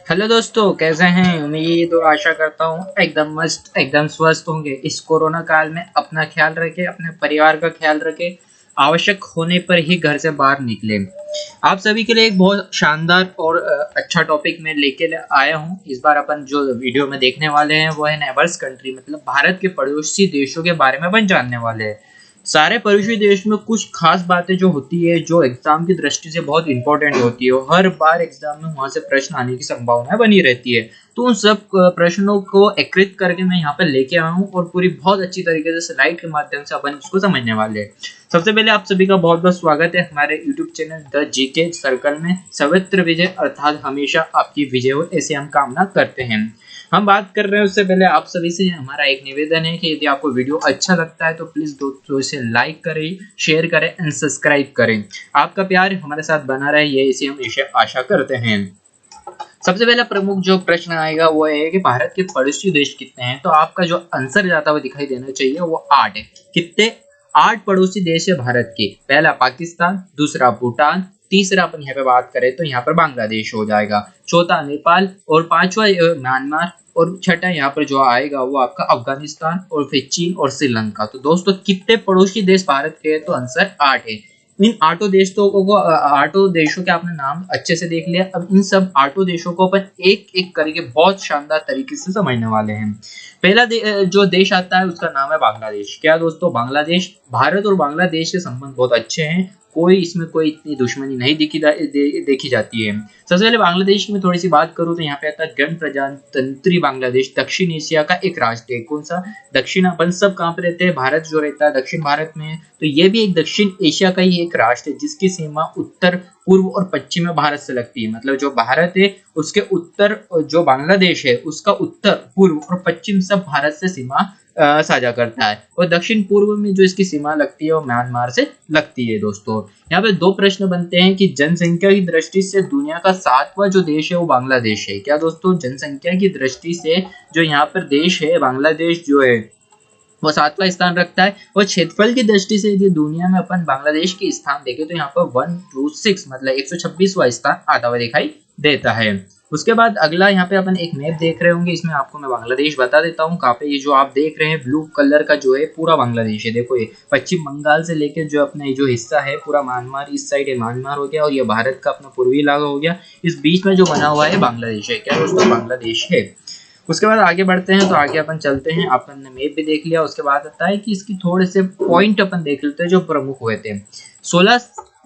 Hello दोस्तों, कैसे हैं? उम्मीद और आशा करता हूँ एकदम मस्त एकदम स्वस्थ होंगे। इस कोरोना काल में अपना ख्याल रखें, अपने परिवार का ख्याल रखें। आवश्यक होने पर ही घर से बाहर निकलें। आप सभी के लिए एक बहुत शानदार और अच्छा टॉपिक मैं लेके आया हूँ। इस बार अपन जो वीडियो में देखने वाले हैं वो है नेबर्स कंट्री, मतलब भारत के पड़ोसी देशों के बारे में अपन जानने वाले हैं। सारे पड़ोसी देश में कुछ खास बातें जो होती है, जो एग्जाम की दृष्टि से बहुत इंपॉर्टेंट होती है, हर बार एग्जाम में वहां से प्रश्न आने की संभावना बनी रहती है। तो उन सब प्रश्नों को एकत्रित करके मैं यहाँ पे लेके आया हूँ और पूरी बहुत अच्छी तरीके से स्लाइड के माध्यम से अपन इसको समझने वाले हैं। सबसे पहले आप सभी का बहुत बहुत स्वागत है हमारे YouTube channel the GK circle में। सर्वत्र विजय अर्थात हमेशा आपकी विजय हो, ऐसे हम कामना करते हैं। हम बात कर रहे हैं उससे पहले आप सभी से हमारा एक निवेदन है कि यदि आपको वीडियो अच्छा लगता है तो प्लीज दोस्तों इसे लाइक करें, शेयर करें एंड सब्सक्राइब करें। आपका प्यार हमारे साथ बना रहे, ये इसे हम आशा करते हैं। सबसे पहला प्रमुख जो प्रश्न आएगा वो है कि भारत के पड़ोसी देश कितने हैं। तो आपका जो आंसर जाता हुआ दिखाई देना चाहिए वो 8 है। कितने? 8 पड़ोसी देश है भारत के। पहला पाकिस्तान, दूसरा भूटान, तीसरा अपन यहाँ पे बात करें तो यहाँ पर बांग्लादेश हो जाएगा, चौथा नेपाल और पांचवा म्यांमार और छठा यहाँ पर जो आएगा वो आपका अफगानिस्तान और फिर चीन और श्रीलंका। तो दोस्तों कितने पड़ोसी देश भारत के हैं? तो आंसर 8 है। इन आठों देशों के आपने नाम अच्छे से देख लिया। अब इन सब आठों देशों को अपन एक एक करके बहुत शानदार तरीके से समझने वाले हैं। पहला जो देश आता है उसका नाम है बांग्लादेश। क्या दोस्तों? बांग्लादेश। भारत और बांग्लादेश के संबंध बहुत अच्छे हैं, कोई इसमें कोई इतनी दुश्मनी नहीं देखी जाती है। सबसे पहले बांग्लादेश में थोड़ी सी बात करूं तो यहाँ पे आता है गणप्रजातंत्री बांग्लादेश। दक्षिण एशिया का एक राष्ट्र है। कौन सा? दक्षिण। अपन सब कहाँ पे रहते हैं? भारत जो रहता है दक्षिण भारत में, तो ये भी एक दक्षिण एशिया का ही एक राष्ट्र है जिसकी सीमा उत्तर पूर्व और पश्चिम में भारत से लगती है। मतलब जो भारत है उसके उत्तर, जो बांग्लादेश है उसका उत्तर पूर्व और पश्चिम सब भारत से सीमा साझा करता है। और दक्षिण पूर्व में जो इसकी सीमा लगती है वो म्यांमार से लगती है। दोस्तों यहाँ पे दो प्रश्न बनते हैं कि जनसंख्या की दृष्टि से दुनिया का 7वां जो देश है वो बांग्लादेश है। क्या दोस्तों? जनसंख्या की दृष्टि से जो यहाँ पर देश है बांग्लादेश जो है वो 7वां स्थान रखता है। और क्षेत्रफल की दृष्टि से यदि दुनिया में अपन बांग्लादेश के स्थान देखें तो यहाँ पर 126 मतलब 126वां स्थान आता हुआ दिखाई देता है। उसके बाद अगला यहाँ पे अपन एक मैप देख रहे होंगे, इसमें आपको मैं बांग्लादेश बता देता हूँ कहाँ पे। ये जो आप देख रहे हैं ब्लू कलर का जो है पूरा बांग्लादेश है। देखो ये पश्चिम बंगाल से लेकर जो अपना ये जो हिस्सा है पूरा म्यांमार, इस साइड है म्यांमार हो गया और ये भारत का अपना पूर्वी इलाका हो गया। इस बीच में जो बना हुआ है बांग्लादेश है। क्या दोस्तों? बांग्लादेश है। उसके बाद आगे बढ़ते हैं तो आगे अपन चलते हैं। अपन ने मैप भी देख लिया, उसके बाद आता है कि इसकी थोड़े से पॉइंट अपन देख लेते हैं जो प्रमुख हुए थे। 16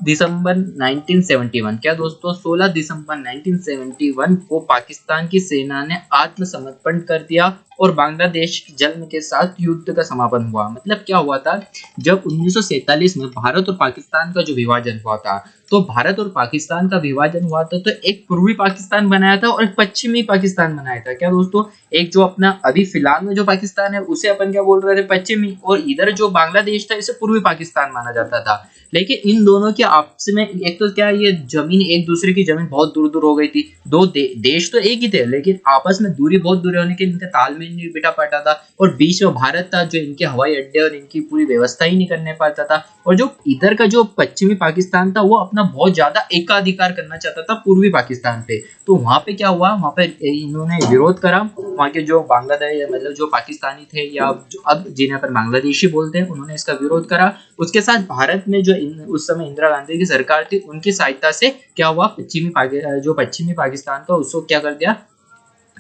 दिसंबर 1971। क्या दोस्तों? 16 दिसंबर 1971 को पाकिस्तान की सेना ने आत्मसमर्पण कर दिया और बांग्लादेश के जन्म के साथ युद्ध का समापन हुआ। मतलब क्या हुआ था, जब 1947 में भारत और पाकिस्तान का जो विभाजन हुआ था, तो भारत और पाकिस्तान का विभाजन हुआ था तो एक पूर्वी पाकिस्तान बनाया था और एक पश्चिमी पाकिस्तान बनाया था। क्या दोस्तों? एक जो अपना अभी फिलहाल में जो पाकिस्तान है उसे अपन क्या बोल रहे थे? पश्चिमी। और इधर जो बांग्लादेश था इसे पूर्वी पाकिस्तान माना जाता था। लेकिन इन दोनों के आपस में एक तो क्या, ये जमीन एक दूसरे की जमीन बहुत दूर दूर हो गई थी। दो देश तो एक ही थे लेकिन आपस में दूरी बहुत दूर होने के इनका तालमेल नहीं बिठा पाता था। और बीच में भारत था जो इनके हवाई अड्डे और इनकी पूरी व्यवस्था ही नहीं करने पाता था। और जो इधर का जो पश्चिमी पाकिस्तान था वो अपना बहुत ज्यादा एकाधिकार करना चाहता था पूर्वी पाकिस्तान पे। तो वहां पे क्या हुआ, वहां पे इन्होंने विरोध करा। वहां के जो बांग्लादेश मतलब जो पाकिस्तानी थे या जो अब जिन्हें पर बांग्लादेशी बोलते हैं, उन्होंने इसका विरोध करा। उसके साथ भारत में जो उस समय इंदिरा गांधी की सरकार थी उनकी सहायता से क्या हुआ, जो पश्चिमी पाकिस्तान था उसको क्या कर दिया,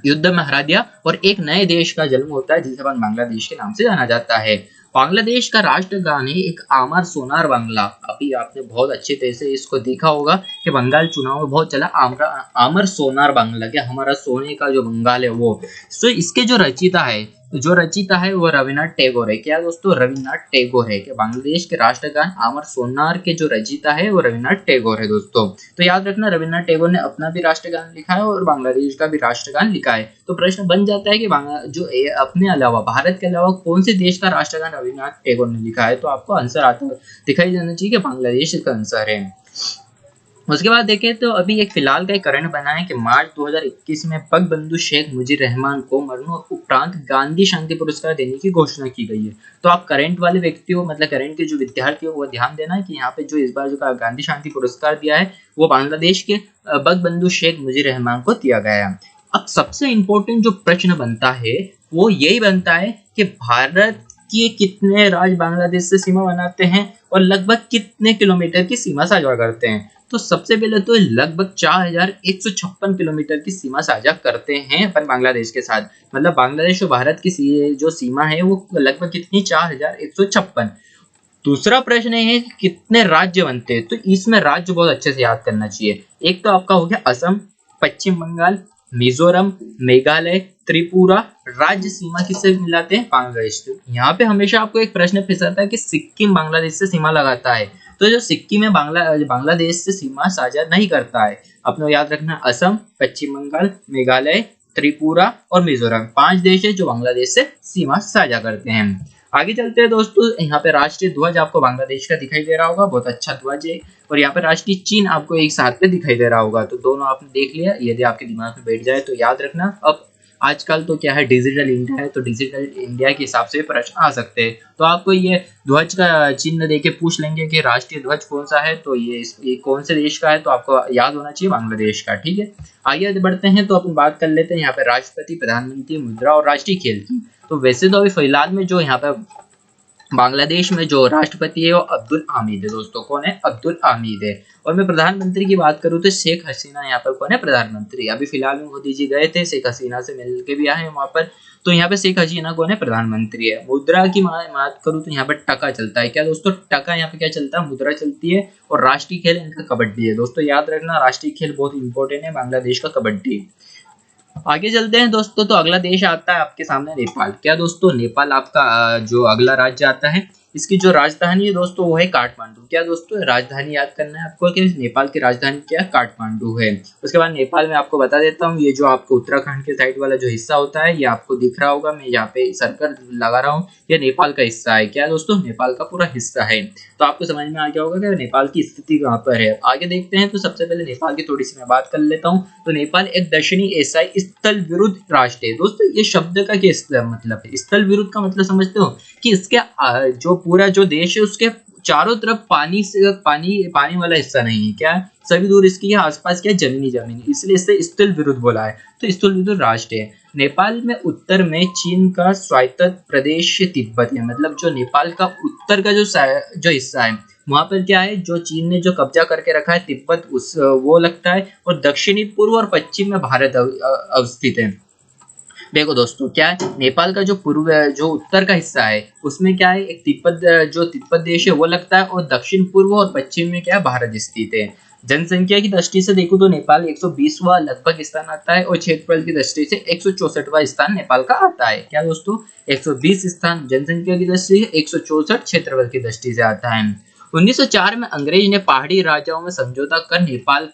युद्ध में हरा दिया और एक नए देश का जन्म होता है जिसे बांग्लादेश के नाम से जाना जाता है। बांग्लादेश का राष्ट्रगान है एक आमर सोनार बांग्ला। अभी आपने बहुत अच्छे तरह से इसको देखा होगा कि बंगाल चुनाव में बहुत चला आमर सोनार बांग्ला, क्या हमारा सोने का जो बंगाल है वो। तो इसके जो रचिता है वो रविन्द्रनाथ टैगोर है। क्या दोस्तों? रविन्द्रनाथ टैगोर है। कि बांग्लादेश के राष्ट्रगान आमर सोनार के जो रचिता है वो रविन्द्रनाथ टैगोर है। दोस्तों तो याद रखना रविन्द्रनाथ टैगोर ने अपना भी राष्ट्रगान लिखा है और बांग्लादेश का भी राष्ट्रगान लिखा है। तो प्रश्न बन जाता है कि जो अपने अलावा भारत के अलावा कौन से देश का राष्ट्रगान रविन्द्रनाथ टैगोर ने लिखा है। तो आपको आंसर आता दिखाई देना चाहिए कि बांग्लादेश इसका आंसर है। उसके बाद देखें तो अभी एक फिलहाल का एक करंट बना है कि मार्च 2021 में बंगबंधु शेख मुजीब रहमान को मरणोपरांत गांधी शांति पुरस्कार देने की घोषणा की गई है। तो आप करंट वाले व्यक्तियों मतलब करंट के जो विद्यार्थी हो वो ध्यान देना कि यहाँ पे जो इस बार जो गांधी शांति पुरस्कार दिया है वो बांग्लादेश के बंगबंधु शेख मुजीब रहमान को दिया गया है। अब सबसे इम्पोर्टेंट जो प्रश्न बनता है वो यही बनता है कि भारत के कितने राज्य बांग्लादेश से सीमा बनाते हैं और लगभग कितने किलोमीटर की सीमा साझा करते हैं। तो सबसे पहले तो लगभग 4156 किलोमीटर की सीमा साझा करते हैं अपन बांग्लादेश के साथ। मतलब बांग्लादेश और भारत की जो सीमा है वो लगभग कितनी 4156। दूसरा प्रश्न है कितने राज्य बनते हैं। तो इसमें राज्य बहुत अच्छे से याद करना चाहिए। एक तो आपका हो गया असम, पश्चिम बंगाल, मिजोरम, मेघालय, त्रिपुरा। राज्य सीमा किससे मिलाते हैं? बांग्लादेश से। यहाँ पे हमेशा आपको एक प्रश्न फिसलता है कि सिक्किम बांग्लादेश से सीमा लगाता है। तो जो सिक्किम है बांग्लादेश से सीमा साझा नहीं करता है। अपने याद रखना असम, पश्चिम बंगाल, मेघालय, त्रिपुरा और मिजोरम 5 देश है जो बांग्लादेश से सीमा साझा करते हैं। आगे चलते हैं दोस्तों। यहाँ पे राष्ट्रीय ध्वज आपको बांग्लादेश का दिखाई दे रहा होगा, बहुत अच्छा ध्वज है। और यहाँ पे राष्ट्रीय चिन्ह आपको एक साथ पे दिखाई दे रहा होगा। तो दोनों आपने देख लिया, यदि आपके दिमाग में बैठ जाए तो याद रखना। अब आजकल तो क्या है डिजिटल इंडिया है, तो डिजिटल इंडिया के हिसाब से प्रश्न आ सकते हैं। तो आपको ये ध्वज का चिन्ह देके पूछ लेंगे कि राष्ट्रीय ध्वज कौन सा है, तो ये कौन से देश का है, तो आपको याद होना चाहिए बांग्लादेश का। ठीक है, आगे बढ़ते हैं तो अपन बात कर लेते हैं यहाँ पे राष्ट्रपति, प्रधानमंत्री, मुद्रा और राष्ट्रीय खेल की। तो वैसे तो अभी फिलहाल में जो यहाँ पे बांग्लादेश में जो राष्ट्रपति है वो अब्दुल हामिद है दोस्तों। कौन है? अब्दुल हामिद है। और मैं प्रधानमंत्री की बात करूँ तो शेख हसीना यहाँ पर कौन है? प्रधानमंत्री। अभी फिलहाल में मोदी जी गए थे, शेख हसीना से मिल के भी आए हैं वहां पर। तो यहाँ पे शेख हसीना कौन है? प्रधानमंत्री है। मुद्रा की बात करूँ तो यहाँ पर टका चलता है। क्या दोस्तों? टका यहाँ पे क्या चलता है? मुद्रा चलती है। और राष्ट्रीय खेल इनका कबड्डी है दोस्तों। याद रखना राष्ट्रीय खेल बहुत इंपॉर्टेंट है बांग्लादेश का, कबड्डी। आगे चलते हैं दोस्तों। तो अगला देश आता है आपके सामने नेपाल। क्या दोस्तों? नेपाल आपका जो अगला राज्य आता है, इसकी जो राजधानी है दोस्तों वो है काठमांडू। क्या दोस्तों? राजधानी याद करना है आपको कि नेपाल की राजधानी क्या है? काठमांडू है। उसके बाद नेपाल में आपको बता देता हूँ, ये जो आपको उत्तराखंड के साइड वाला जो हिस्सा होता है ये आपको दिख रहा होगा, मैं यहाँ पे सर्कल लगा रहा हूँ, ये नेपाल का हिस्सा है। क्या दोस्तों? नेपाल का पूरा हिस्सा है। तो आपको समझ में आ गया होगा कि नेपाल की स्थिति कहाँ पर है। आगे देखते हैं। तो सबसे पहले नेपाल की थोड़ी सी मैं बात कर लेता हूँ। तो नेपाल एक दक्षिणी एशियाई स्थल विरुद्ध राष्ट्र है दोस्तों। ये शब्द का क्या मतलब है? स्थल विरुद्ध का मतलब समझते हो कि इसके जो पूरा जो देश है उसके चारों तरफ पानी वाला हिस्सा नहीं है। क्या सभी दूर इसके आसपास क्या जमीनी, इसलिए इसे स्थल विरुद्ध बोला है। तो स्थल विरुद्ध राष्ट्र है। नेपाल में उत्तर में चीन का स्वायत्त प्रदेश तिब्बत है। मतलब जो नेपाल का उत्तर का जो हिस्सा है वहां पर क्या है, जो चीन ने जो कब्जा करके रखा है तिब्बत, उस वो लगता है। और दक्षिणी, पूर्व और पश्चिम में भारत अवस्थित है। देखो दोस्तों, क्या है नेपाल का जो पूर्व जो उत्तर का हिस्सा है उसमें क्या है, एक तिब्बत देश है वो लगता है। और दक्षिण, पूर्व और पश्चिम में क्या है, भारत स्थित है। जनसंख्या की दृष्टि से देखो तो नेपाल 120वां लगभग स्थान आता है। और क्षेत्रफल की दृष्टि से 164वां स्थान नेपाल का आता है। क्या दोस्तों? 120 स्थान जनसंख्या की दृष्टि से, 164 क्षेत्रफल की दृष्टि से आता है। 1904 में अंग्रेज ने पहाड़ी राजाओं में समझौता कर नेपाल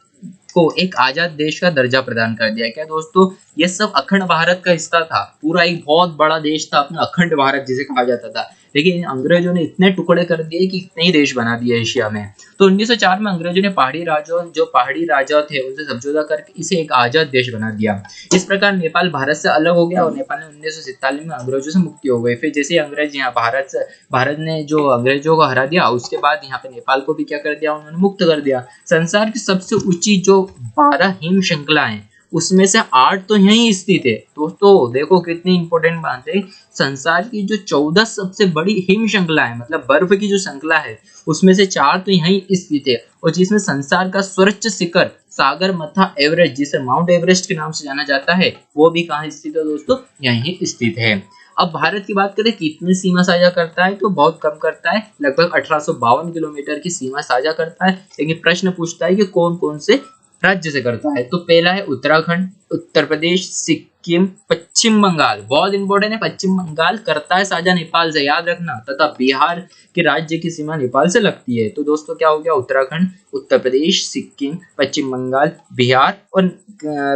को एक आजाद देश का दर्जा प्रदान कर दिया। क्या दोस्तों? ये सब अखंड भारत का हिस्सा था। पूरा एक बहुत बड़ा देश था अपना, अखंड भारत जिसे कहा जाता था। लेकिन अंग्रेजों ने इतने टुकड़े कर दिए कि इतने ही देश बना दिए एशिया में। तो 1904 में अंग्रेजों ने पहाड़ी राजा थे उनसे समझौता करके इसे एक आजाद देश बना दिया। इस प्रकार नेपाल भारत से अलग हो गया और नेपाल ने 1947 में अंग्रेजों से मुक्ति हो गई। फिर जैसे अंग्रेज यहाँ भारत ने जो अंग्रेजों को हरा दिया, उसके बाद यहाँ पे नेपाल को भी क्या कर दिया, उन्होंने मुक्त कर दिया। संसार की सबसे ऊंची जो 12 हिम श्रृंखलाएं, उसमें से 8 तो यहीं स्थित है। दोस्तों देखो कितनी इंपॉर्टेंट बात है। संसार की जो 14 सबसे बड़ी हिम श्रृंखला है, मतलब बर्फ की जो श्रृंखला है, उसमें से 4 तो यहीं स्थित है। और जिसमें संसार का सर्वोच्च शिखर सागर मथा एवरेस्ट, जिसे माउंट एवरेस्ट के नाम से जाना जाता है, वो भी कहाँ स्थित है दोस्तों? यहीं स्थित है। अब भारत की बात करें कितनी सीमा साझा करता है, तो बहुत कम करता है, लगभग 1852 किलोमीटर की सीमा साझा करता है। लेकिन प्रश्न पूछता है कि कौन कौन से राज्य से करता है। तो पहला है उत्तराखंड, उत्तर प्रदेश, सिक्किम, पश्चिम बंगाल। बहुत इंपॉर्टेंट है, पश्चिम बंगाल करता है साझा नेपाल से, याद रखना। तथा बिहार के राज्य की सीमा नेपाल से लगती है। तो दोस्तों क्या हो गया, उत्तराखंड, उत्तर प्रदेश, सिक्किम, पश्चिम बंगाल, बिहार। और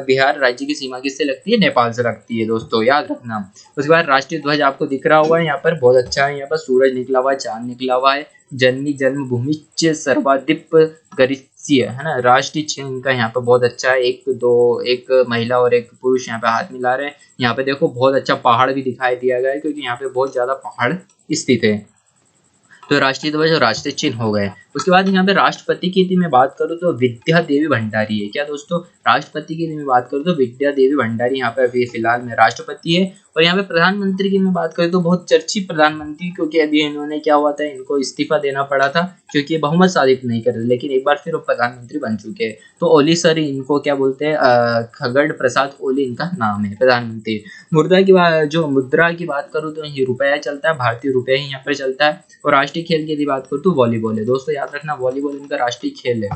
बिहार राज्य की सीमा किससे लगती है? नेपाल से लगती है दोस्तों, याद रखना। उसके बाद राष्ट्रीय ध्वज आपको दिख रहा होगा यहाँ पर, बहुत अच्छा है। यहाँ पर सूरज निकला हुआ है, चांद निकला हुआ है, जननी जन्मभूमि च सर्वाधिप गरिष्य, है ना। राष्ट्रीय चिन्ह इनका यहाँ पे बहुत अच्छा है। एक महिला और एक पुरुष यहाँ पे हाथ मिला रहे हैं। यहाँ पे देखो बहुत अच्छा पहाड़ भी दिखाई दिया गया है, क्योंकि यहाँ पे बहुत ज्यादा पहाड़ स्थित है। तो राष्ट्रीय ध्वज और राष्ट्रीय चिन्ह हो गए। उसके बाद यहाँ पे राष्ट्रपति की यदि मैं बात करूँ तो विद्या देवी भंडारी है। क्या दोस्तों, राष्ट्रपति की यदि मैं बात करूँ तो विद्या देवी भंडारी यहाँ पे अभी फिलहाल में राष्ट्रपति है। और यहाँ पे प्रधानमंत्री की मैं बात करूँ तो बहुत चर्चित प्रधानमंत्री, क्योंकि अभी इन्होंने क्या हुआ था, इनको इस्तीफा देना पड़ा था क्योंकि ये बहुमत साबित नहीं कर रहे, लेकिन एक बार फिर वो प्रधानमंत्री बन चुके हैं। तो ओली सर इनको क्या बोलते हैं, खगड़ प्रसाद ओली इनका नाम है प्रधानमंत्री। मुद्रा की बात करूँ तो ये रुपया चलता है, भारतीय रुपया ही यहाँ पर चलता है। और राष्ट्रीय खेल की यदि बात करूँ तो वॉलीबॉल है। दोस्तों याद रखना, वॉलीबॉल इनका राष्ट्रीय खेल है।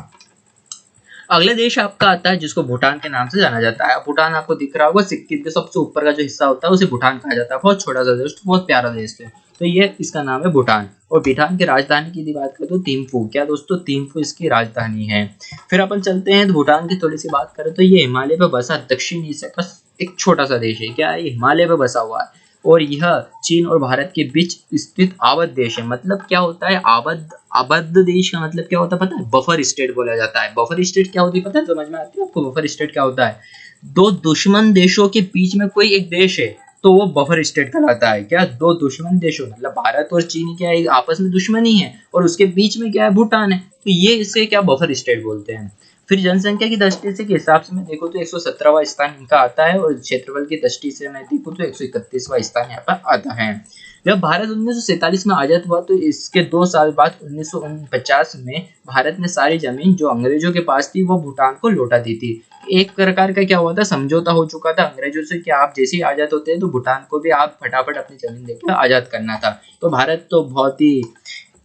अगला देश आपका आता है जिसको भूटान के नाम से जाना जाता है। भूटान आपको दिख रहा होगा, सिक्किम के सबसे ऊपर का जो हिस्सा होता है उसे भूटान कहा जाता है। बहुत छोटा सा देश, बहुत प्यारा देश है। तो ये इसका नाम है भूटान। और भूटान की राजधानी की यदि बात करें तो थिम्पू। क्या दोस्तों, थिम्पू इसकी राजधानी है। फिर अपन चलते हैं तो भूटान की थोड़ी सी बात करें तो ये हिमालय पर बसा दक्षिण एशिया का एक छोटा सा देश है। क्या है, ये हिमालय पर बसा हुआ है। और यह चीन और भारत के बीच स्थित आबद्ध देश है। मतलब क्या होता है आबद्ध देश का मतलब क्या होता है पता है, बफर स्टेट बोला जाता है। बफर स्टेट क्या होती है पता है, समझ में आती है आपको बफर स्टेट क्या होता है? दो दुश्मन देशों के बीच में कोई एक देश है तो वो बफर स्टेट कहलाता है। क्या, दो दुश्मन देशों मतलब भारत और चीन क्या है, आपस में दुश्मनी है और उसके बीच में क्या है, भूटान है। तो ये इसे क्या बफर स्टेट बोलते हैं। फिर जनसंख्या की दृष्टि से के हिसाब से मैं देखूँ तो 117वां स्थान इनका आता है। और क्षेत्रफल की दृष्टि से मैं देखूँ तो 131वां स्थान यहाँ पर आता है। जब भारत 1947 में आजाद हुआ तो इसके 2 साल बाद 1949 में भारत ने सारी जमीन जो अंग्रेजों के पास थी वो भूटान को लौटा दी थी। एक प्रकार का क्या हुआ था, समझौता हो चुका था अंग्रेजों से कि आप जैसे ही आजाद होते हैं तो भूटान को भी आप फटाफट अपनी जमीन देकर आजाद करना था। तो भारत तो बहुत ही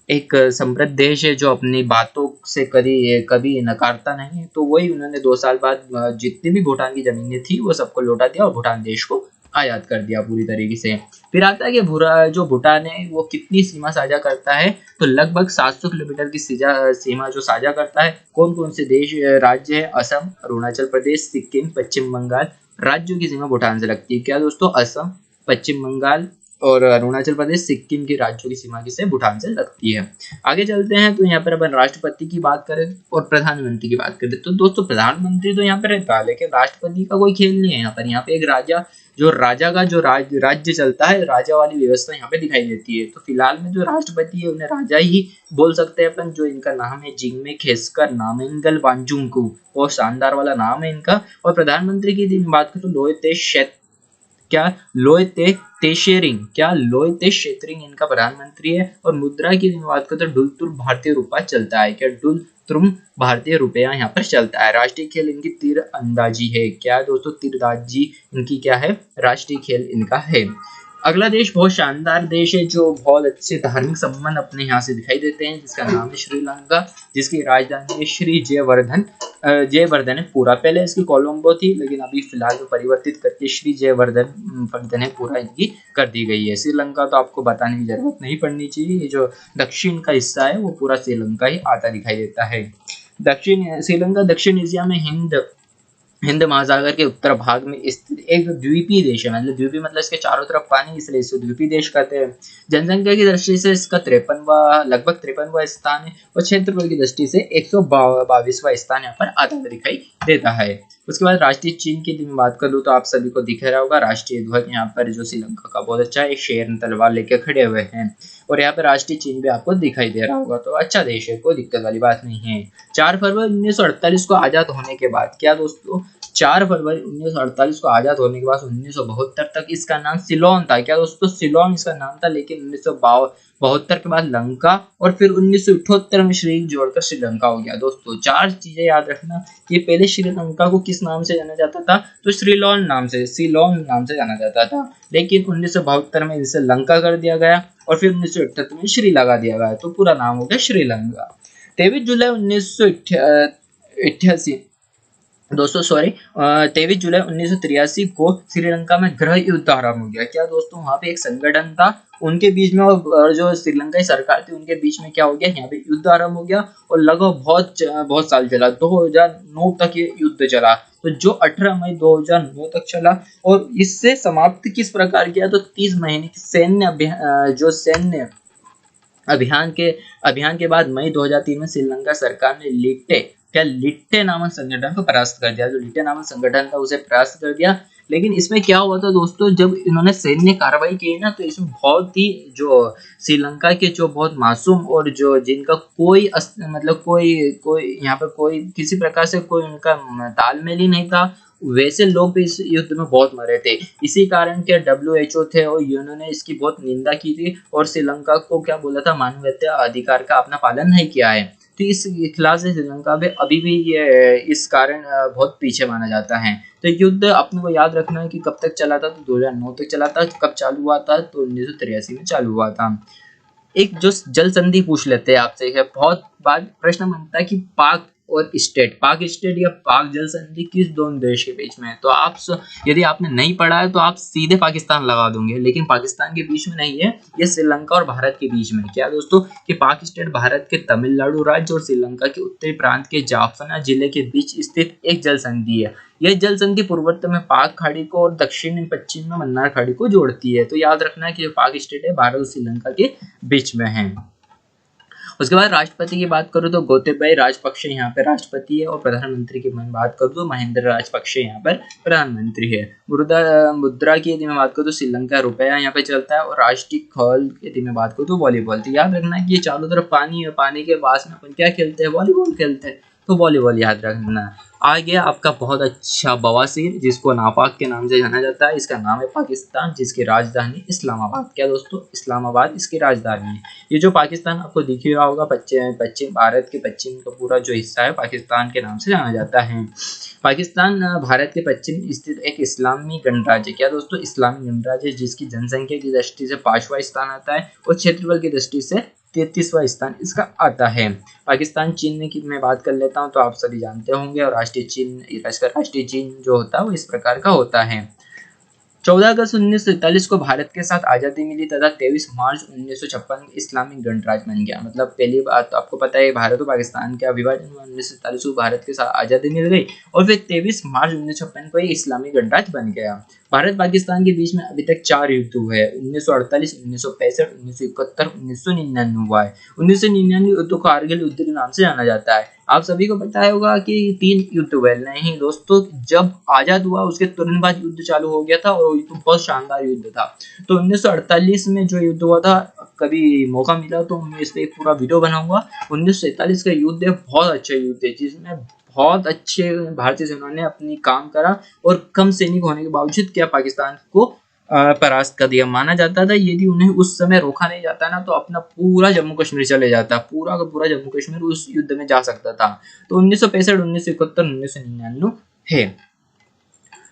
एक समृद्ध देश है जो अपनी बातों से कभी नकारता नहीं है। तो वही उन्होंने 2 साल बाद जितनी भी भूटान की जमीनें थी वो सबको लौटा दिया और भूटान देश को आजाद कर दिया पूरी तरीके से। फिर आता है कि जो भूटान है वो कितनी सीमा साझा करता है, तो लगभग 700 किलोमीटर की सीमा जो साझा करता है। कौन कौन से देश राज्य है, असम, अरुणाचल प्रदेश, सिक्किम, पश्चिम बंगाल। राज्यों की सीमा भूटान से लगती है। क्या दोस्तों, असम, पश्चिम बंगाल और अरुणाचल प्रदेश, सिक्किम की राज्यों की सीमा किसे भूटान से लगती है। आगे चलते हैं तो यहाँ पर अपन राष्ट्रपति की बात करें और प्रधानमंत्री की बात करें तो दोस्तों प्रधानमंत्री तो यहाँ पर रहता है, लेकिन राष्ट्रपति का कोई खेल नहीं है यहाँ पर। यहाँ पे एक राजा का जो राज्य चलता है, राजा वाली व्यवस्था यहाँ पे दिखाई देती है। तो फिलहाल में जो राष्ट्रपति है उन्हें राजा ही बोल सकते हैं अपन। जो इनका नाम है जिग्मे खेसकर नामग्याल वांगचुक, बहुत शानदार वाला नाम है इनका। और प्रधानमंत्री की बात करें तो लोयते शेत्रिंग इनका प्रधानमंत्री है। और मुद्रा की बात करें तो डुलतुर भारतीय रुपया चलता है। क्या, डुलतुम भारतीय रुपया यहाँ पर चलता है। राष्ट्रीय खेल इनकी तीर अंदाजी है। क्या दोस्तों, तीरंदाजी इनकी क्या है, राष्ट्रीय खेल इनका है। अगला देश बहुत शानदार देश है जो बहुत अच्छे धार्मिक संबंध अपने यहाँ से दिखाई देते हैं, जिसका नाम है श्रीलंका, जिसकी राजधानी है श्री जयवर्धन है पूरा। पहले इसकी कोलंबो थी, लेकिन अभी फिलहाल में परिवर्तित करके श्री जयवर्धन है पूरा इनकी कर दी गई है। श्रीलंका तो आपको बताने की जरूरत नहीं पड़नी चाहिए, ये जो दक्षिण का हिस्सा है वो पूरा श्रीलंका ही आता दिखाई देता है। श्रीलंका दक्षिण एशिया में हिंद महासागर के उत्तर भाग में स्थित एक द्वीपीय देश है। मतलब द्वीपीय मतलब इसके चारों तरफ पानी, इसलिए इसको द्वीपीय देश कहते हैं। जनसंख्या की दृष्टि से इसका लगभग 53वां स्थान है। और क्षेत्रफल की दृष्टि से 122वां स्थान यहाँ पर आता दिखाई देता है। उसके बाद राष्ट्रीय चिन्ह की बात करूँ तो आप सभी को दिख रहा होगा राष्ट्रीय ध्वज यहाँ पर जो श्रीलंका का बहुत अच्छा है, एक शेर तलवार लेकर खड़े हुए हैं। और यहाँ पर राष्ट्रीय चिन्ह भी आपको दिखाई दे रहा होगा। तो अच्छा देश है, कोई दिक्कत वाली बात नहीं है। 4 फरवरी 1948 को आजाद होने के बाद, क्या दोस्तों, 4 फरवरी 1948 को आजाद होने के बाद 1972 तक इसका नाम सिलोन था। क्या दोस्तों, सिलोन इसका नाम था, लेकिन 1972 के बाद लंका और फिर 1978 में श्री जोड़कर श्रीलंका हो गया। दोस्तों 4 चीजें याद रखना कि पहले श्रीलंका को किस नाम से जाना जाता था, तो सिलोन नाम से जाना जाता था। लेकिन 1972 में इसे लंका कर दिया गया और फिर 1978 में श्री लगा दिया गया, तो पूरा नाम हो गया श्रीलंका। 23 जुलाई 1983 1983 को श्रीलंका में गृह युद्ध आरंभ हो गया। क्या दोस्तों, वहां पे एक संगठन था उनके बीच में और जो श्रीलंकाई सरकार थी उनके बीच में क्या हो गया, यहाँ पे युद्ध आरंभ हो गया और लगभग बहुत साल चला। 2009 तक ये युद्ध चला, तो जो 18 मई 2009 तक चला। और इससे समाप्त किस प्रकार किया, तो 30 महीने की अभियान के बाद मई 2003 में श्रीलंका सरकार ने लिट्टे नामक संगठन को परास्त कर दिया। जो लिट्टे नामक संगठन था उसे परास्त कर दिया। लेकिन इसमें क्या हुआ था दोस्तों, जब इन्होंने सैन्य कार्रवाई की ना, तो इसमें बहुत ही जो श्रीलंका के जो बहुत मासूम और जो जिनका कोई मतलब कोई यहाँ पर कोई किसी प्रकार से कोई उनका तालमेल ही नहीं था, वैसे लोग भी इस युद्ध में बहुत मरे थे। इसी कारण के WHO थे और यूएनओ ने इसकी बहुत निंदा की थी और श्रीलंका को क्या बोला था, मानवीय अधिकार का अपना पालन नहीं किया है। तो इस खिलाफ से श्रीलंका में अभी भी ये इस कारण बहुत पीछे माना जाता है। तो युद्ध अपने को याद रखना है कि कब तक चला था, तो 2009 तक चला था। कब चालू हुआ था, तो 1983 में चालू हुआ था। एक जो जल संधि पूछ लेते हैं आपसे, है बहुत बार प्रश्न बनता है कि पाक स्टेट या पाक जल संधि किस दोनों देश के बीच में है। तो आप यदि आपने नहीं पढ़ा है तो आप सीधे पाकिस्तान लगा दोगे, लेकिन पाकिस्तान के बीच में नहीं है, ये श्रीलंका और भारत के बीच में। क्या दोस्तों कि पाक स्टेट भारत के तमिलनाडु राज्य और श्रीलंका के उत्तरी प्रांत के जाफना जिले के बीच स्थित एक जल संधि है। यह जल संधि पूर्वोत्तर में पाक खाड़ी को और दक्षिण पश्चिम में मन्नार खाड़ी को जोड़ती है। तो याद रखना है कि पाक स्टेट है भारत और श्रीलंका के बीच में है। उसके बाद राष्ट्रपति की बात करूँ तो गोतेबाया राजपक्षे यहाँ पे राष्ट्रपति है, और प्रधानमंत्री की मैं बात करूँ तो महेंद्र राजपक्षे यहाँ पर प्रधानमंत्री है। मुद्रा की यदि मैं बात करूँ तो श्रीलंका रुपया यहाँ पे चलता है, और राष्ट्रीय खेल यदि मैं बात करूँ तो वॉलीबॉल। तो याद रखना है कि ये चारों तरफ पानी है, पानी के पास में अपन क्या खेलते हैं, वॉलीबॉल खेलते हैं। तो वॉलीबॉल याद रखना। आ गया आपका बहुत अच्छा बवासीर, जिसको नापाक के नाम से जाना जाता है। इसका नाम है पाकिस्तान, जिसकी राजधानी इस्लामाबाद। क्या दोस्तों, इस्लामाबाद इसकी राजधानी है। ये जो पाकिस्तान आपको दिख रहा होगा, पश्चिम भारत के पश्चिम का पूरा जो हिस्सा है पाकिस्तान के नाम से जाना जाता है। पाकिस्तान भारत के पश्चिम स्थित एक इस्लामी गणराज्य। क्या दोस्तों, इस्लामी गणराज्य, जिसकी जनसंख्या की दृष्टि से 5वां स्थान आता है और क्षेत्रफल की दृष्टि से 33वां स्थान इसका आता है। पाकिस्तान चीन की मैं बात कर लेता हूं, तो आप सभी जानते होंगे, और राष्ट्रीय चीन जो होता है वो इस प्रकार का होता है। 14 अगस्त 1947 को भारत के साथ आज़ादी मिली तथा 23 मार्च 1956 इस्लामिक गणराज्य बन गया। मतलब पहली बात तो आपको पता है, भारत और पाकिस्तान के विभाजन में 1947 को भारत के साथ आज़ादी मिल गई, और फिर 23 मार्च 1956 को इस्लामिक गणराज्य बन गया। भारत पाकिस्तान के बीच में अभी तक 4 युद्ध हुए हैं। 1948, 1965, 1971, 1999 हुआ है। 1999 युद्ध को कारगिल युद्ध के नाम से जाना जाता है। आप सभी को पता होगा कि 3 युद्ध हुए। नहीं दोस्तों, जब आजाद हुआ उसके तुरंत बाद युद्ध चालू हो गया था, और युद्ध बहुत शानदार युद्ध था। तो 1948 में जो युद्ध हुआ था, कभी मौका मिला तो मैं इस पे एक पूरा वीडियो बनाऊंगा। 1947 का युद्ध है, बहुत अच्छा युद्ध है, जिसमें बहुत अच्छे भारतीय सेना ने अपनी काम करा, और कम सैनिक होने के बावजूद क्या पाकिस्तान को परास्त कर दिया। माना जाता था यदि उन्हें उस समय रोका नहीं जाता ना, तो अपना पूरा जम्मू कश्मीर चले जाता, पूरा का पूरा जम्मू कश्मीर उस युद्ध में जा सकता था। तो 1965, 1971, 1999 है।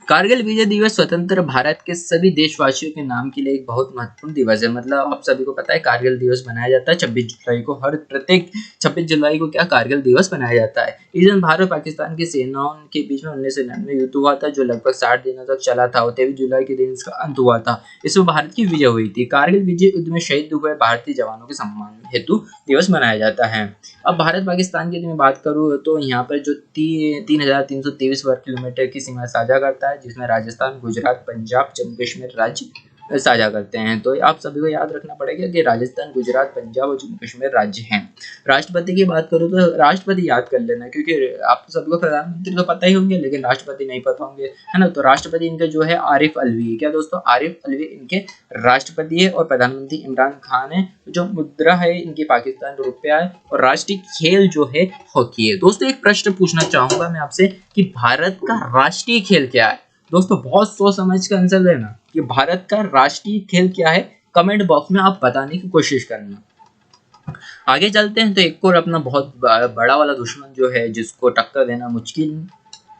कारगिल विजय दिवस स्वतंत्र भारत के सभी देशवासियों के नाम के लिए एक बहुत महत्वपूर्ण दिवस है। मतलब आप सभी को पता है कारगिल दिवस मनाया जाता है 26 जुलाई को। हर प्रत्येक 26 जुलाई को क्या कारगिल दिवस मनाया जाता है। इस दिन भारत पाकिस्तान की सेनाओं के बीच में 1999 युद्ध हुआ था, जो लगभग 60 दिनों तक चला था, और 23 जुलाई के दिन इसका अंत हुआ था। इसमें भारत की विजय हुई थी। कारगिल विजय युद्ध में शहीद हुए भारतीय जवानों के सम्मान हेतु दिवस मनाया जाता है। अब भारत पाकिस्तान की मैं बात करूँ तो यहाँ पर जो 3323 वर्ग किलोमीटर की सीमा साझा करता है, जिसमें राजस्थान, गुजरात, पंजाब, जम्मू कश्मीर राज्य साझा करते हैं। तो आप सभी को याद रखना पड़ेगा कि राजस्थान, गुजरात, पंजाब और जम्मू कश्मीर राज्य हैं। राष्ट्रपति की बात करूँ तो राष्ट्रपति याद कर लेना, क्योंकि आप सभी को प्रधानमंत्री तो पता ही होंगे, लेकिन राष्ट्रपति नहीं पता होंगे, है ना। तो राष्ट्रपति इनके जो है आरिफ अलवी। क्या दोस्तों, आरिफ अलवी इनके राष्ट्रपति है, और प्रधानमंत्री इमरान खान है। जो मुद्रा है इनकी पाकिस्तान रुपया है, और राष्ट्रीय खेल जो है हॉकी है। दोस्तों एक प्रश्न पूछना चाहूंगा मैं आपसे कि भारत का राष्ट्रीय खेल क्या है। दोस्तों बहुत सोच समझ कर आंसर देना कि भारत का राष्ट्रीय खेल क्या है। कमेंट बॉक्स में आप बताने की कोशिश करना। आगे चलते हैं तो एक और अपना बहुत बड़ा वाला दुश्मन जो है, जिसको टक्कर देना मुश्किल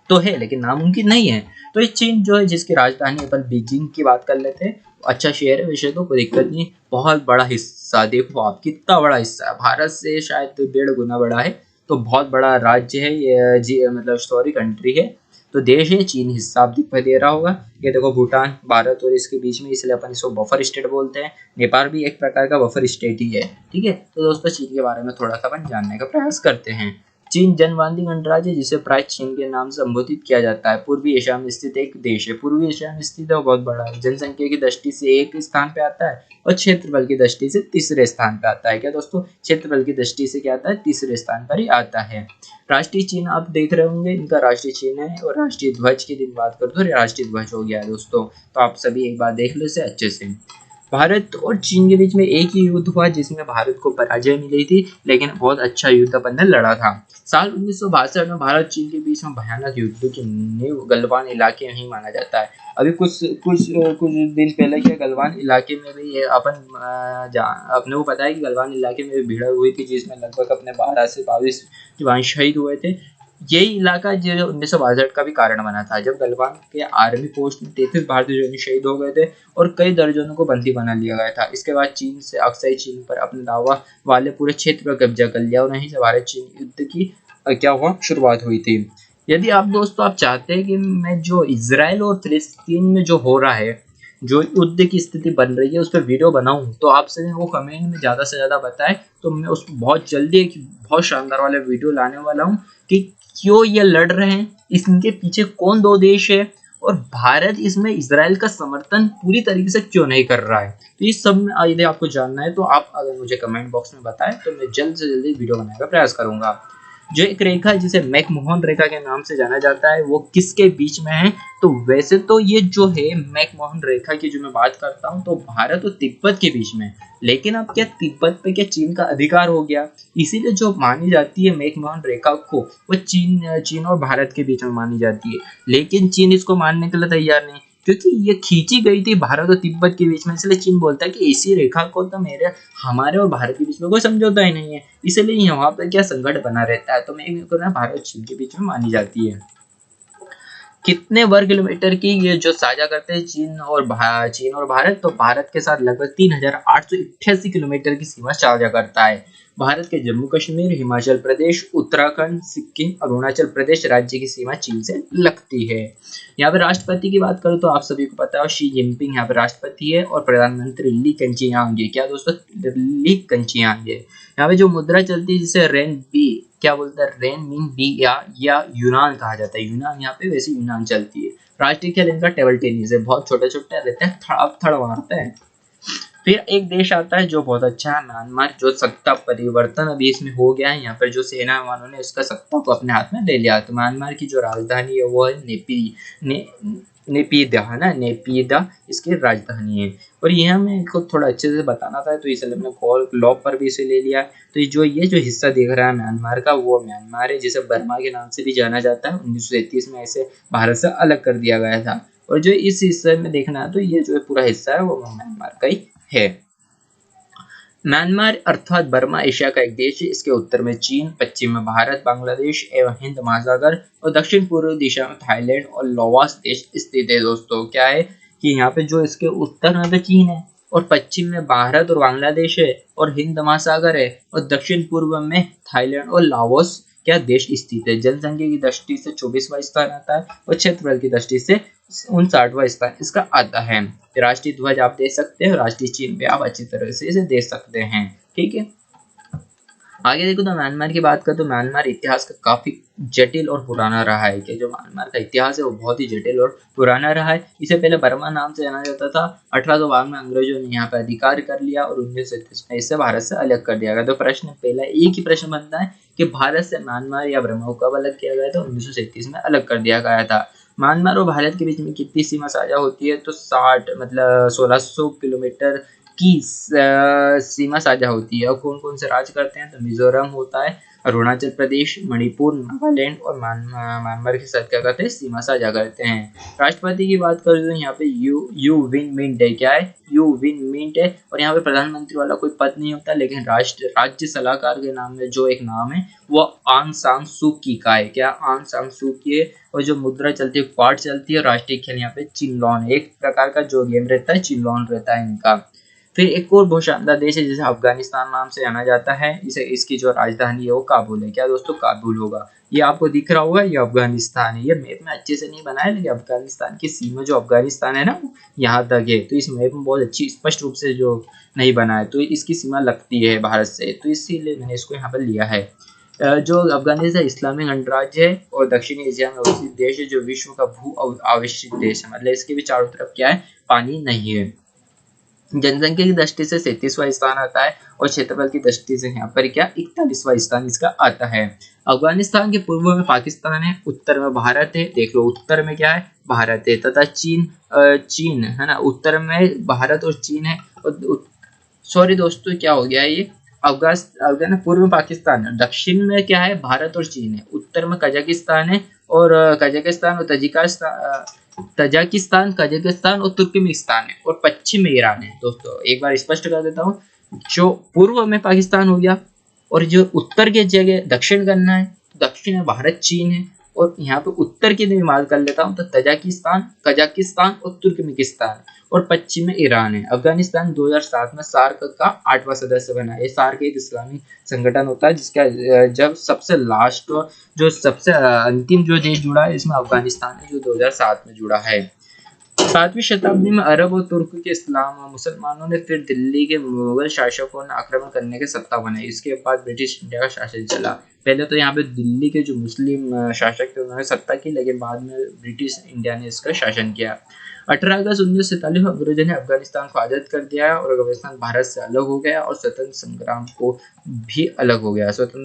तो है लेकिन नामुमकिन नहीं है, तो ये चीन जो है, जिसकी राजधानी अपन बीजिंग की बात कर लेते हैं। अच्छा शहर है वैसे तो, कोई दिक्कत नहीं। बहुत बड़ा हिस्सा, देखो आप कितना बड़ा हिस्सा है, भारत से शायद 1.5 गुना बड़ा है। तो बहुत बड़ा राज्य है ये, मतलब सॉरी कंट्री है, तो देश है। चीन हिस्सा आप दिखाई दे रहा होगा। ये देखो भूटान, भारत और इसके बीच में, इसलिए अपन इसको बफर स्टेट बोलते हैं। नेपाल भी एक प्रकार का बफर स्टेट ही है, ठीक है। तो दोस्तों चीन के बारे में थोड़ा सा अपन जानने का प्रयास करते हैं। चीन जनवादी गणराज्य जिसे प्राय चीन के नाम से संबोधित किया जाता है, पूर्वी एशिया में स्थित एक देश है। पूर्वी एशिया में स्थित है, बहुत बड़ा है, जनसंख्या की दृष्टि से एक स्थान पे आता है और क्षेत्रफल की दृष्टि से तीसरे स्थान पे आता है। क्या दोस्तों, क्षेत्रफल की दृष्टि से क्या आता है, तीसरे स्थान पर ही आता है। राष्ट्रीय चिन्ह आप देख रहे होंगे, इनका राष्ट्रीय चिन्ह है। और राष्ट्रीय ध्वज की दिन बात करूँ तो राष्ट्रीय ध्वज हो गया है दोस्तों, तो आप सभी एक बार देख लो इसे अच्छे से। भारत और चीन के बीच में एक ही युद्ध हुआ जिसमें भारत को पराजय मिली थी, लेकिन बहुत अच्छा युद्ध अपन ने लड़ा था। साल 1962 में भारत चीन के बीच में भयानक युद्ध की नींव गलवान इलाके में ही माना जाता है। अभी कुछ दिन पहले क्या गलवान इलाके में भी ये अपने को पता है कि गलवान इलाके में भीड़ हुई थी, जिसमें लगभग अपने 12 से 22 जवान शहीद हुए थे। यही इलाका जो 1962 का भी कारण बना था, जब गलवान के आर्मी पोस्ट में 33 भारतीय जवान शहीद हो गए थे और कई दर्जनों को बंदी बना लिया गया था। इसके बाद चीन से अक्सर चीन पर अपने दावा वाले पूरे क्षेत्र पर कब्जा कर लिया और वहीं से भारत चीन युद्ध की क्या हुआ, शुरुआत हुई थी। यदि आप दोस्तों आप चाहते हैं कि मैं जो इजराइल और फिलिस्तीन में जो हो रहा है, जो युद्ध की स्थिति बन रही है, उस पर वीडियो बनाऊं, तो आपसे वो कमेंट में ज़्यादा से ज़्यादा बताएं, तो मैं उसको बहुत जल्दी एक बहुत शानदार वाला वीडियो लाने वाला हूँ कि क्यों ये लड़ रहे हैं, इनके पीछे कौन दो देश है और भारत इसमें इजराइल का समर्थन पूरी तरीके से क्यों नहीं कर रहा है। तो ये सब यदि आपको जानना है तो आप अगर मुझे कमेंट बॉक्स में बताएं तो मैं जल्द से जल्दी वीडियो बनाने का प्रयास करूंगा। जो एक रेखा जिसे मैकमोहन रेखा के नाम से जाना जाता है, वो किसके बीच में है, तो वैसे तो ये जो है मैकमोहन रेखा की जो मैं बात करता हूँ तो भारत और तिब्बत के बीच में, लेकिन अब क्या तिब्बत पे क्या चीन का अधिकार हो गया, इसीलिए जो मानी जाती है मैकमोहन रेखा को वो चीन और भारत के बीच में मानी जाती है। लेकिन चीन इसको मानने के लिए तैयार नहीं, क्योंकि ये खींची गई थी भारत और तिब्बत के बीच में, इसलिए चीन बोलता है कि इसी रेखा को तो हमारे और भारत के बीच में कोई समझौता ही नहीं है, इसलिए यहाँ पर क्या संकट बना रहता है। तो मैं भारत और चीन के बीच में मानी जाती है। कितने वर्ग किलोमीटर की ये जो साझा करते हैं चीन और भारत, तो भारत के साथ लगभग 3888 किलोमीटर की सीमा साझा करता है। भारत के जम्मू कश्मीर, हिमाचल प्रदेश, उत्तराखंड, सिक्किम, अरुणाचल प्रदेश राज्य की सीमा चीन से लगती है। यहाँ पे राष्ट्रपति की बात करूँ तो आप सभी को पता है शी जिनपिंग यहाँ पे राष्ट्रपति है और प्रधानमंत्री ली केंचियांग है। क्या दोस्तों, ली केंचियांग है। यहाँ पे जो मुद्रा चलती है जिसे रेन बी क्या बोलते हैं, रेन मीन बी या यूनान कहा जाता है, यूनान यहाँ पे वैसे यूनान चलती है। राष्ट्रीय खेल इनका टेबल टेनिस है, बहुत छोटे छोटे रहते हैं, थड़ मारते हैं। फिर एक देश आता है जो बहुत अच्छा है, म्यांमार, जो सत्ता परिवर्तन अभी इसमें हो गया है। यहाँ पर जो सेना वालों ने उसका सत्ता को अपने हाथ में ले लिया। तो म्यांमार की जो राजधानी है वो है नेपीदा है ना, नेपीदा इसकी राजधानी है। और यह मैं इनको थोड़ा अच्छे से बताना था, तो इसलिए मैंने लॉप पर भी इसे ले लिया। तो ये जो हिस्सा दिख रहा है म्यांमार का, वो म्यांमार है, जिसे बर्मा के नाम से भी जाना जाता है। 1933 में इसे भारत से अलग कर दिया गया था। और जो इस हिस्से में देखना है तो ये जो पूरा हिस्सा है वो म्यांमार का ही है। म्यांमार अर्थात बर्मा एशिया का एक देश है। इसके उत्तर में चीन, पश्चिम में भारत, बांग्लादेश एवं हिंद महासागर और दक्षिण पूर्व दिशा में थाईलैंड और लाओस देश स्थित है। दोस्तों क्या है कि यहाँ पे जो इसके उत्तर में तो चीन है और पश्चिम में भारत और बांग्लादेश है और हिंद महासागर है और दक्षिण पूर्व में थाईलैंड और लाओस क्या देश स्थित है। जनसंख्या की दृष्टि से 24वां स्थान आता है और क्षेत्रफल की दृष्टि से 59वां स्थान इसका आता है। राष्ट्रीय ध्वज आप देख सकते हैं, राष्ट्रीय चिन्ह भी आप अच्छी तरह से इसे देख सकते हैं। ठीक है, आगे देखो तो म्यांमार की बात करें तो म्यांमार इतिहास का काफी जटिल और पुराना रहा है। कि जो म्यांमार का इतिहास है वो बहुत ही जटिल और पुराना रहा है। इसे पहले बर्मा नाम से जाना जाता था। 1852 में अंग्रेजों ने यहाँ पर अधिकार कर लिया और 1937 में इसे भारत से अलग कर दिया गया। तो प्रश्न पहला एक ही प्रश्न बनता है कि भारत से म्यांमार या बर्मा को कब अलग किया गया था? 1937 में अलग कर दिया गया था। म्यांमार और भारत के बीच में कितनी सीमा साझा होती है? तो 1600 किलोमीटर की सीमा साझा होती है। और कौन कौन से राज्य करते हैं? तो मिजोरम होता है, अरुणाचल प्रदेश, मणिपुर, नागालैंड और म्यांमार के साथ क्या करते हैं? सीमा साझा करते हैं। राष्ट्रपति की बात करें तो यहाँ पे यू विन मिंट है। क्या है? यू विन मिंट है। और यहाँ पे प्रधानमंत्री वाला कोई पद नहीं होता, लेकिन राज्य सलाहकार के नाम में जो एक नाम है वो आंग सान सू की का है। क्या? आंग सान सू की है। और जो मुद्रा चलती है, क्वाड चलती है। राष्ट्रीय खेल यहाँ पे चिनलॉन, एक प्रकार का जो गेम रहता है चिनलॉन रहता है इनका। फिर एक और बहुत शानदार देश है जिसे अफगानिस्तान नाम से जाना जाता है। इसकी जो राजधानी है वो काबुल है। क्या दोस्तों? काबुल होगा। ये आपको दिख रहा होगा, ये अफगानिस्तान है। ये मैप में अच्छे से नहीं बना है, लेकिन अफगानिस्तान की सीमा जो अफगानिस्तान है ना यहाँ तक है। तो इस मैप में बहुत अच्छी स्पष्ट रूप से जो नहीं बना है, तो इसकी सीमा लगती है भारत से, तो इसीलिए मैंने इसको यहाँ पर लिया है। जो अफगानिस्तान इस्लामिक गणराज्य है और दक्षिणी एशिया में अवस्थित देश है, जो विश्व का भू आवेशित देश है, मतलब इसके भी चारों तरफ क्या है, पानी नहीं है। जनसंख्या की दृष्टि से 37वां स्थान आता है और क्षेत्रफल की दृष्टि से यहाँ पर क्या 41वां स्थान इसका आता है। अफगानिस्तान के पूर्व में पाकिस्तान है, उत्तर में भारत है, देख लो उत्तर में क्या है, भारत है, तथा चीन है ना, उत्तर में भारत और चीन है। और सॉरी दोस्तों, क्या हो गया ये, अफगान पूर्व में पाकिस्तान है, दक्षिण में क्या है, भारत और चीन है, उत्तर में कजाकिस्तान है और कजाकिस्तान और तजाकिस्तान और तुर्कमेनिस्तान है, और पश्चिम में ईरान है। दोस्तों एक बार स्पष्ट कर देता हूँ, जो पूर्व में पाकिस्तान हो गया और जो उत्तर के जगह दक्षिण करना है, दक्षिण में भारत चीन है, और यहाँ पे उत्तर की निर्माण कर लेता हूँ तो तजाकिस्तान, कजाकिस्तान और तुर्कमेनिस्तान, और पश्चिम में ईरान है। अफगानिस्तान 2007 में सार्क का 8वां सदस्य बना है। सार्क एक इस्लामी संगठन होता है जिसका जब सबसे लास्ट जो सबसे अंतिम जो देश जुड़ा है इसमें अफगानिस्तान है, जो 2007 में जुड़ा है। 7वीं शताब्दी में अरब और तुर्क के इस्लाम और मुसलमानों ने फिर दिल्ली के मुगल शासकों ने आक्रमण करने की सत्ता बनाई। इसके बाद ब्रिटिश इंडिया का शासन चला। पहले तो यहाँ पे दिल्ली के जो मुस्लिम शासक थे उन्होंने सत्ता की, लेकिन बाद में ब्रिटिश इंडिया ने इसका शासन किया। 18 अगस्त 1947 में अंग्रेजों ने अफगानिस्तान को आज़ाद कर दिया और अफगानिस्तान भारत से अलग हो गया और स्वतंत्र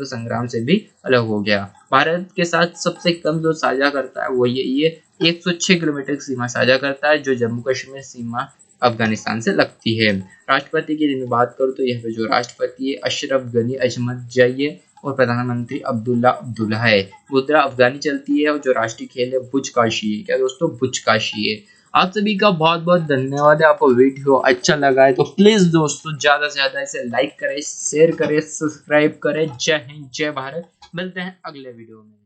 संग्राम से भी अलग हो गया। भारत के साथ सबसे कम जो साझा करता है वो ये 106 किलोमीटर की सीमा साझा करता है, जो जम्मू कश्मीर सीमा अफगानिस्तान से लगती है। राष्ट्रपति की यदि बात करूँ तो यहाँ पे जो राष्ट्रपति है अशरफ गनी अजमत है और प्रधानमंत्री अब्दुल्ला है। मुद्रा अफगानी चलती है और जो राष्ट्रीय खेल है बुजकाशी है। क्या दोस्तों, बुजकाशी है। आप सभी का बहुत बहुत धन्यवाद है। आपको वीडियो अच्छा लगा है तो प्लीज दोस्तों ज्यादा से ज्यादा इसे लाइक करें, शेयर करें, सब्सक्राइब करें। जय हिंद, जय भारत। मिलते हैं अगले वीडियो में।